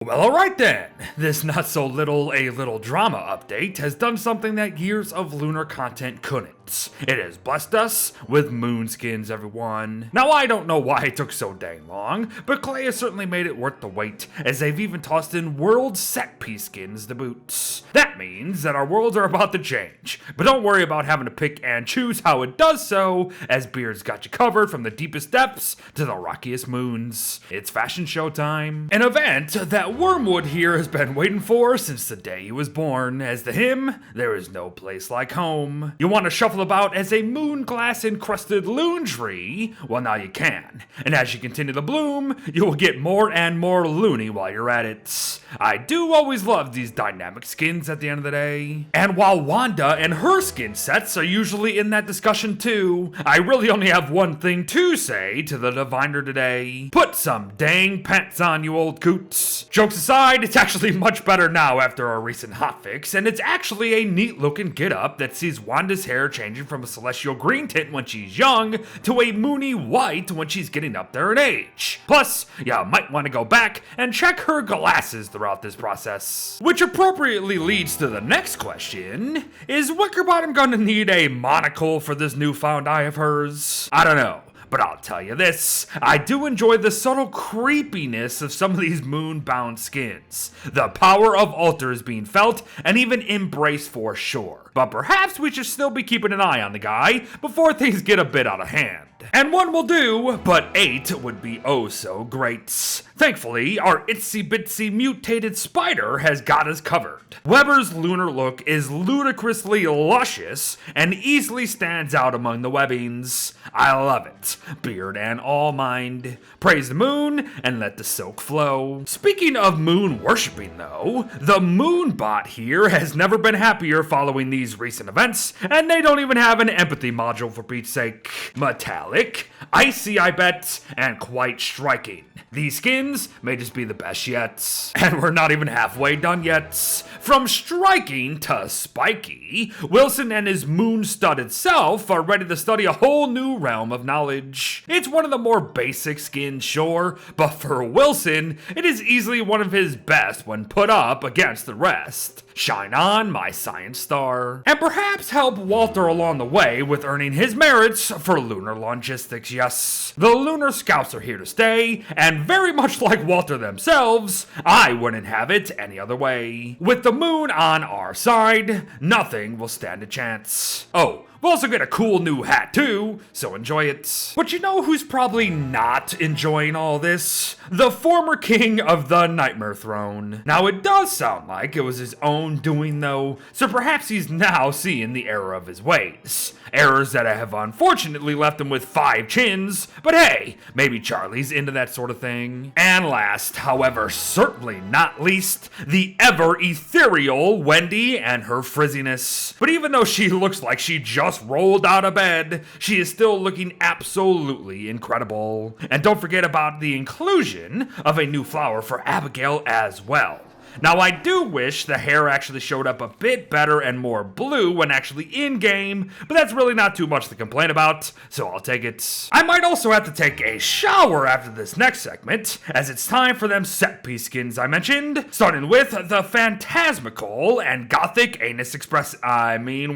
Well, alright then. This not so little a little drama update has done something that years of lunar content couldn't. It has blessed us with moon skins, everyone. Now, I don't know why it took so dang long, but Clay has certainly made it worth the wait, as they've even tossed in world set piece skins to boot. That means that our worlds are about to change, but don't worry about having to pick and choose how it does so, as Beard's got you covered from the deepest depths to the rockiest moons. It's fashion show time. An event that Wormwood here has been waiting for since the day he was born, as to him, there is no place like home. You want to shuffle about as a moon glass encrusted loon tree? Well, now you can. And as you continue to bloom, you will get more and more loony while you're at it. I do always love these dynamic skins at the end of the day. And while Wanda and her skin sets are usually in that discussion too, I really only have one thing to say to the diviner today. Put some dang pants on, you old coots. Jokes aside, it's actually much better now after our recent hotfix, and it's actually a neat looking get-up that sees Wanda's hair changing from a celestial green tint when she's young to a moony white when she's getting up there in age. Plus, you might want to go back and check her glasses throughout this process. Which appropriately leads to the next question: is Wickerbottom gonna need a monocle for this newfound eye of hers? I don't know. But I'll tell you this, I do enjoy the subtle creepiness of some of these moonbound skins. The power of alter is being felt and even embraced for sure. But perhaps we should still be keeping an eye on the guy before things get a bit out of hand. And one will do, but 8 would be oh so great. Thankfully, our itsy bitsy mutated spider has got us covered. Weber's lunar look is ludicrously luscious and easily stands out among the webbings. I love it. Beard and all mind. Praise the moon and let the silk flow. Speaking of moon worshipping though, the Moonbot here has never been happier following these recent events, and they don't even have an empathy module for Pete's sake. Metallic, icy I bet, and quite striking. These skins may just be the best yet. And we're not even halfway done yet. From striking to spiky, Wilson and his moon-studded self are ready to study a whole new realm of knowledge. It's one of the more basic skins, sure, but for Wilson, it is easily one of his best when put up against the rest. Shine on, my science star. And perhaps help Walter along the way with earning his merits for lunar logistics, yes. The lunar scouts are here to stay, and very much like Walter themselves, I wouldn't have it any other way. With the moon on our side, nothing will stand a chance. Oh, we'll also get a cool new hat too, so enjoy it. But you know who's probably not enjoying all this? The former king of the Nightmare Throne. Now it does sound like it was his own doing though, so perhaps he's now seeing the error of his ways. Errors that have unfortunately left him with 5 chins, but hey, maybe Charlie's into that sort of thing. And last, however certainly not least, the ever ethereal Wendy and her frizziness. But even though she looks like she just rolled out of bed, she is still looking absolutely incredible. And don't forget about the inclusion of a new flower for Abigail as well. Now, I do wish the hair actually showed up a bit better and more blue when actually in-game, but that's really not too much to complain about, so I'll take it. I might also have to take a shower after this next segment, as it's time for them set-piece skins I mentioned, starting with the Phantasmical and Gothic Anus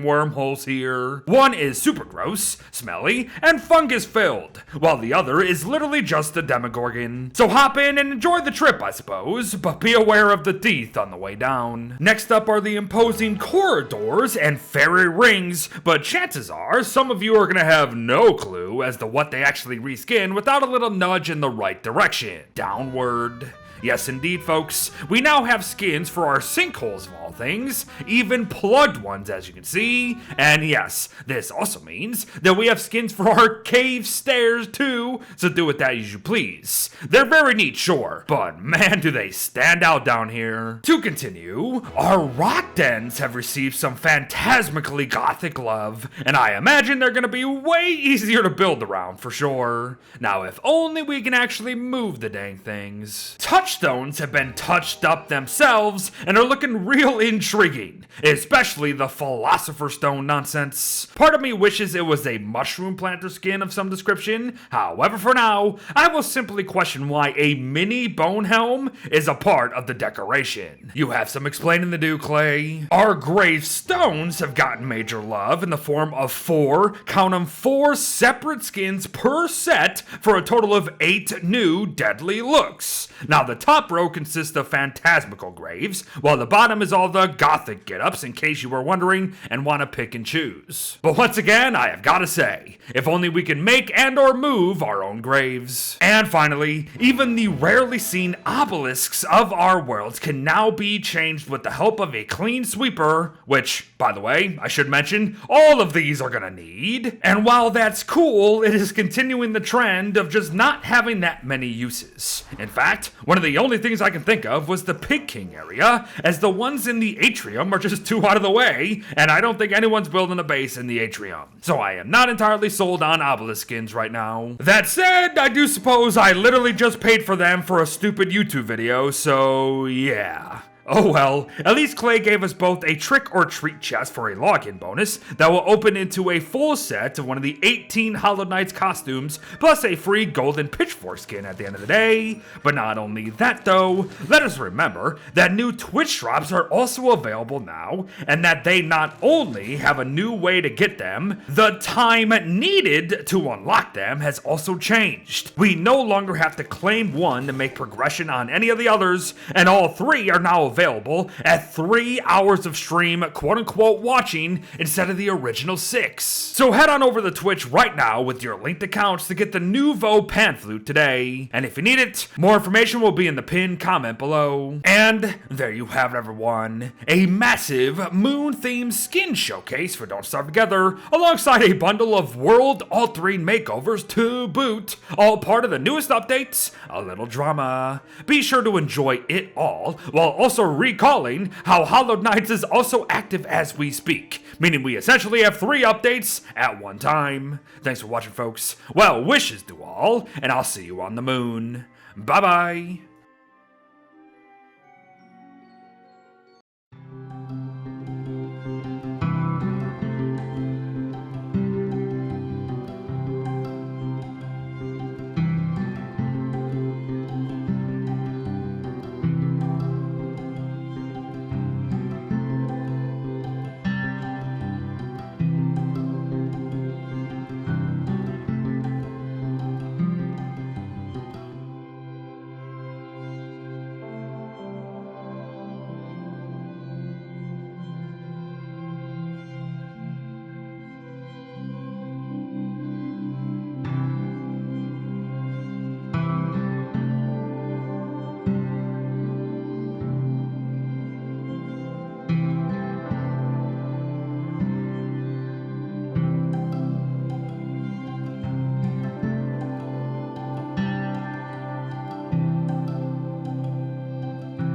wormholes here. One is super gross, smelly, and fungus-filled, while the other is literally just a Demogorgon. So hop in and enjoy the trip, I suppose, but be aware of the teeth on the way down. Next up are the imposing corridors and fairy rings, but chances are some of you are gonna have no clue as to what they actually reskin without a little nudge in the right direction. Downward. Yes, indeed, folks. We now have skins for our sinkholes of all things, even plugged ones, as you can see. And yes, this also means that we have skins for our cave stairs, too, so do with that as you please. They're very neat, sure, but man, do they stand out down here. To continue, our rock dens have received some phantasmically gothic love, and I imagine they're gonna be way easier to build around, for sure. Now, if only we can actually move the dang things. Touch touchstones have been touched up themselves and are looking real intriguing, especially the Philosopher's Stone nonsense. Part of me wishes it was a mushroom planter skin of some description. However, for now, I will simply question why a mini bone helm is a part of the decoration. You have some explaining to do, Clay. Our gravestones have gotten major love in the form of count 'em, 4 separate skins per set for a total of 8 new deadly looks. Now, the top row consists of phantasmical graves, while the bottom is all the Gothic get-ups, in case you were wondering and want to pick and choose. But once again, I have got to say, if only we can make and or move our own graves. And finally, even the rarely seen obelisks of our worlds can now be changed with the help of a clean sweeper, which, by the way, I should mention, all of these are gonna need. And while that's cool, it is continuing the trend of just not having that many uses. In fact, one of the only things I can think of was the Pig King area, as the ones in the atrium are just too out of the way, and I don't think anyone's building a base in the atrium. So I am not entirely sold on obelisk skins right now. That said, I do suppose I literally just paid for them for a stupid YouTube video, so yeah. Oh well, at least Clay gave us both a trick or treat chest for a login bonus that will open into a full set of one of the 18 Hollow Knights costumes, plus a free golden pitchfork skin at the end of the day. But not only that though, let us remember that new Twitch drops are also available now, and that they not only have a new way to get them, the time needed to unlock them has also changed. We no longer have to claim one to make progression on any of the others, and all 3 are now available at 3 hours of stream quote-unquote watching instead of the original 6. So head on over to Twitch right now with your linked accounts to get the nouveau pan flute today. And if you need it, more information will be in the pinned comment below. And there you have it, everyone. A massive moon-themed skin showcase for Don't Starve Together, alongside a bundle of world-altering makeovers to boot, all part of the newest updates, a little drama. Be sure to enjoy it all, while also recalling how Hollow Knights is also active as we speak, meaning we essentially have 3 updates at one time. Thanks for watching, folks. Well wishes to all, and I'll see you on the moon. Bye bye.